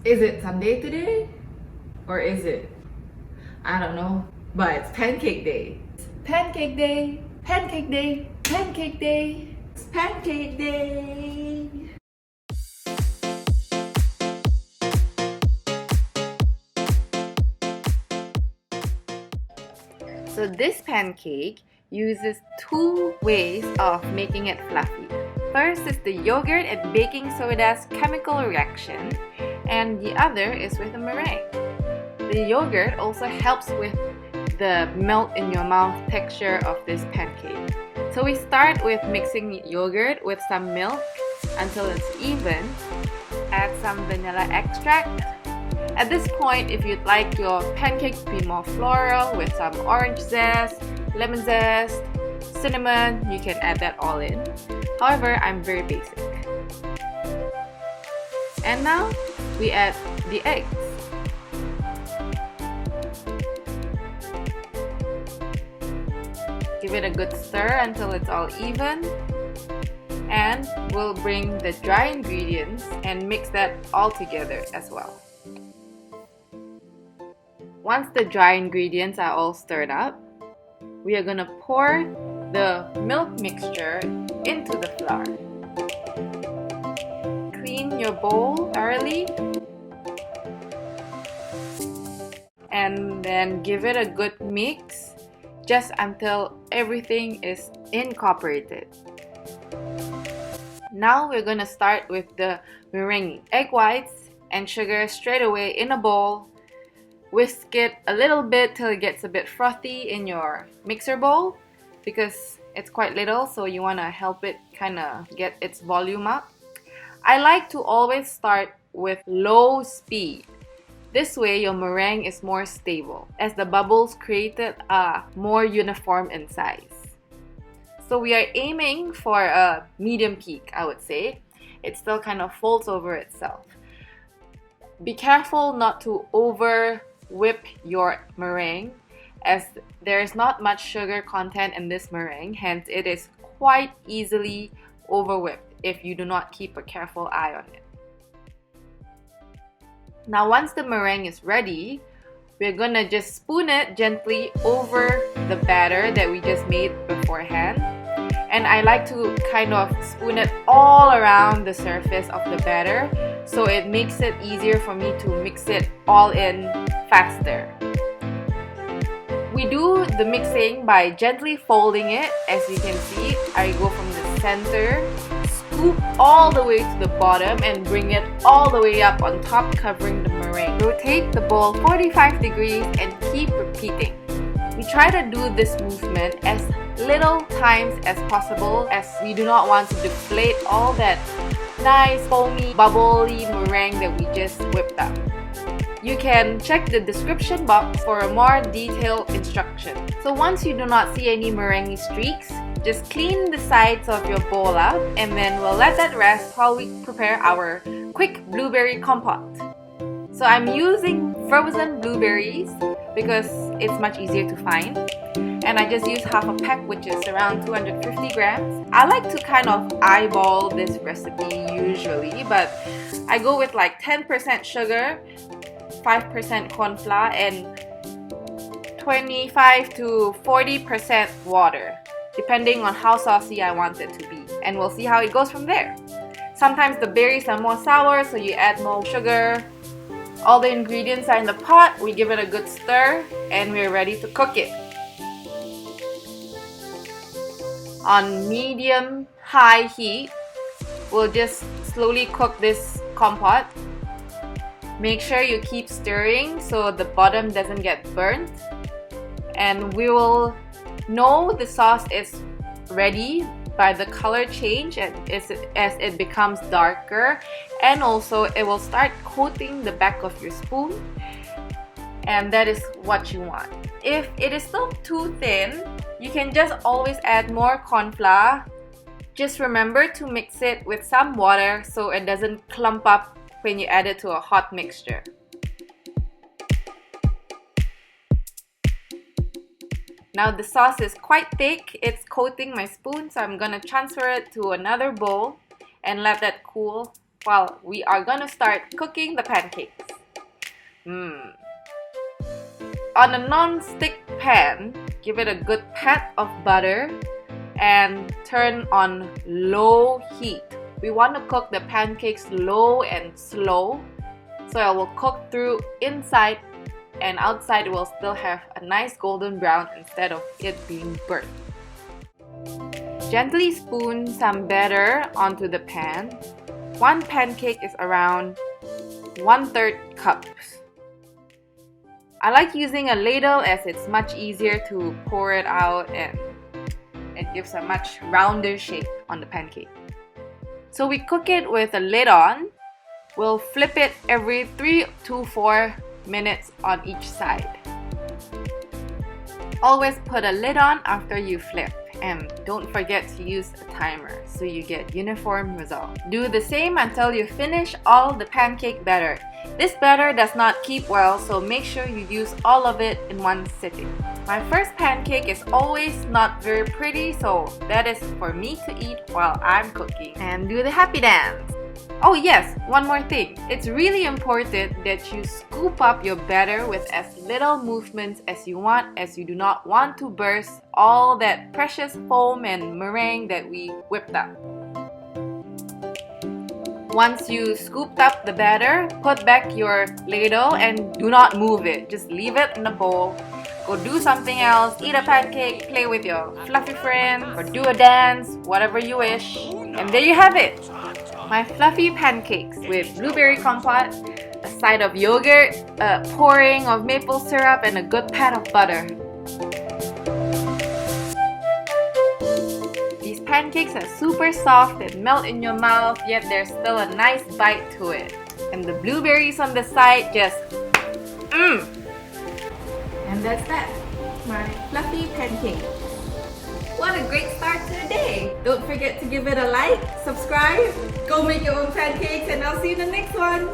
Is it Sunday today? Or is it? I don't know. But it's Pancake Day. Pancake Day! Pancake Day! Pancake Day! It's Pancake Day! So this pancake uses two ways of making it fluffy. First is the yogurt and baking soda's chemical reaction, and the other is with a meringue. The yogurt also helps with the melt in your mouth texture of this pancake. So we start with mixing yogurt with some milk until it's even. Add some vanilla extract. At this point, if you'd like your pancake to be more floral with some orange zest, lemon zest, cinnamon, you can add that all in. However, I'm very basic. And now, we add the eggs. Give it a good stir until it's all even. And we'll bring the dry ingredients and mix that all together as well. Once the dry ingredients are all stirred up, we are going to pour the milk mixture into the flour. Clean your bowl thoroughly and then give it a good mix just until everything is incorporated. Now we're going to start with the meringue. Egg whites and sugar straight away in a bowl. Whisk it a little bit till it gets a bit frothy in your mixer bowl because it's quite little, so you want to help it kind of get its volume up. I like to always start with low speed. This way your meringue is more stable as the bubbles created are more uniform in size. So we are aiming for a medium peak, I would say. It still kind of folds over itself. Be careful not to over whip your meringue as there is not much sugar content in this meringue, hence it is quite easily over whipped if you do not keep a careful eye on it. Now once the meringue is ready, we're gonna just spoon it gently over the batter that we just made beforehand. And I like to kind of spoon it all around the surface of the batter so it makes it easier for me to mix it all in faster. We do the mixing by gently folding it. As you can see, I go from the center, scoop all the way to the bottom and bring it all the way up on top, covering the meringue. Rotate the bowl 45 degrees and keep repeating. We try to do this movement as little times as possible as we do not want to deflate all that nice foamy bubbly meringue that we just whipped up. You can check the description box for a more detailed instruction. So once you do not see any meringue streaks, just clean the sides of your bowl up and then we'll let that rest while we prepare our quick blueberry compote. So I'm using frozen blueberries because it's much easier to find. And I just use half a pack, which is around 250 grams. I like to kind of eyeball this recipe usually, but I go with like 10% sugar, 5% corn flour, and 25 to 40% water, depending on how saucy I want it to be. And we'll see how it goes from there. Sometimes the berries are more sour, so you add more sugar. All the ingredients are in the pot, we give it a good stir, and we're ready to cook it. On medium-high heat, we'll just slowly cook this compote. Make sure you keep stirring so the bottom doesn't get burnt. And we will know the sauce is ready by the color change as it becomes darker, and also it will start coating the back of your spoon, and that is what you want. If it is still too thin, you can just always add more corn flour. Just remember to mix it with some water so it doesn't clump up when you add it to a hot mixture. Now the sauce is quite thick, it's coating my spoon, so I'm gonna transfer it to another bowl and let that cool while we are gonna start cooking the pancakes. On a non-stick pan, give it a good pat of butter and turn on low heat. We want to cook the pancakes low and slow, so it will cook through inside and outside. It will still have a nice golden brown instead of it being burnt. Gently spoon some batter onto the pan. One pancake is around 1/3 cups. I like using a ladle as it's much easier to pour it out and it gives a much rounder shape on the pancake. So we cook it with a lid on. We'll flip it every 3 to 4 minutes on each side. Always put a lid on after you flip, and don't forget to use a timer so you get uniform result. Do the same until you finish all the pancake batter. This batter does not keep well, so make sure you use all of it in one sitting. My first pancake is always not very pretty, so that is for me to eat while I'm cooking. And do the happy dance! Oh yes, one more thing. It's really important that you scoop up your batter with as little movements as you want, as you do not want to burst all that precious foam and meringue that we whipped up. Once you scooped up the batter, put back your ladle and do not move it. Just leave it in the bowl. Go do something else, eat a pancake, play with your fluffy friends, or do a dance, whatever you wish. And there you have it! My fluffy pancakes with blueberry compote, a side of yogurt, a pouring of maple syrup, and a good pat of butter. These pancakes are super soft and melt in your mouth, yet there's still a nice bite to it. And the blueberries on the side just And that's that, my fluffy pancake. What a great start to the day! Don't forget to give it a like, subscribe, go make your own pancakes, and I'll see you in the next one!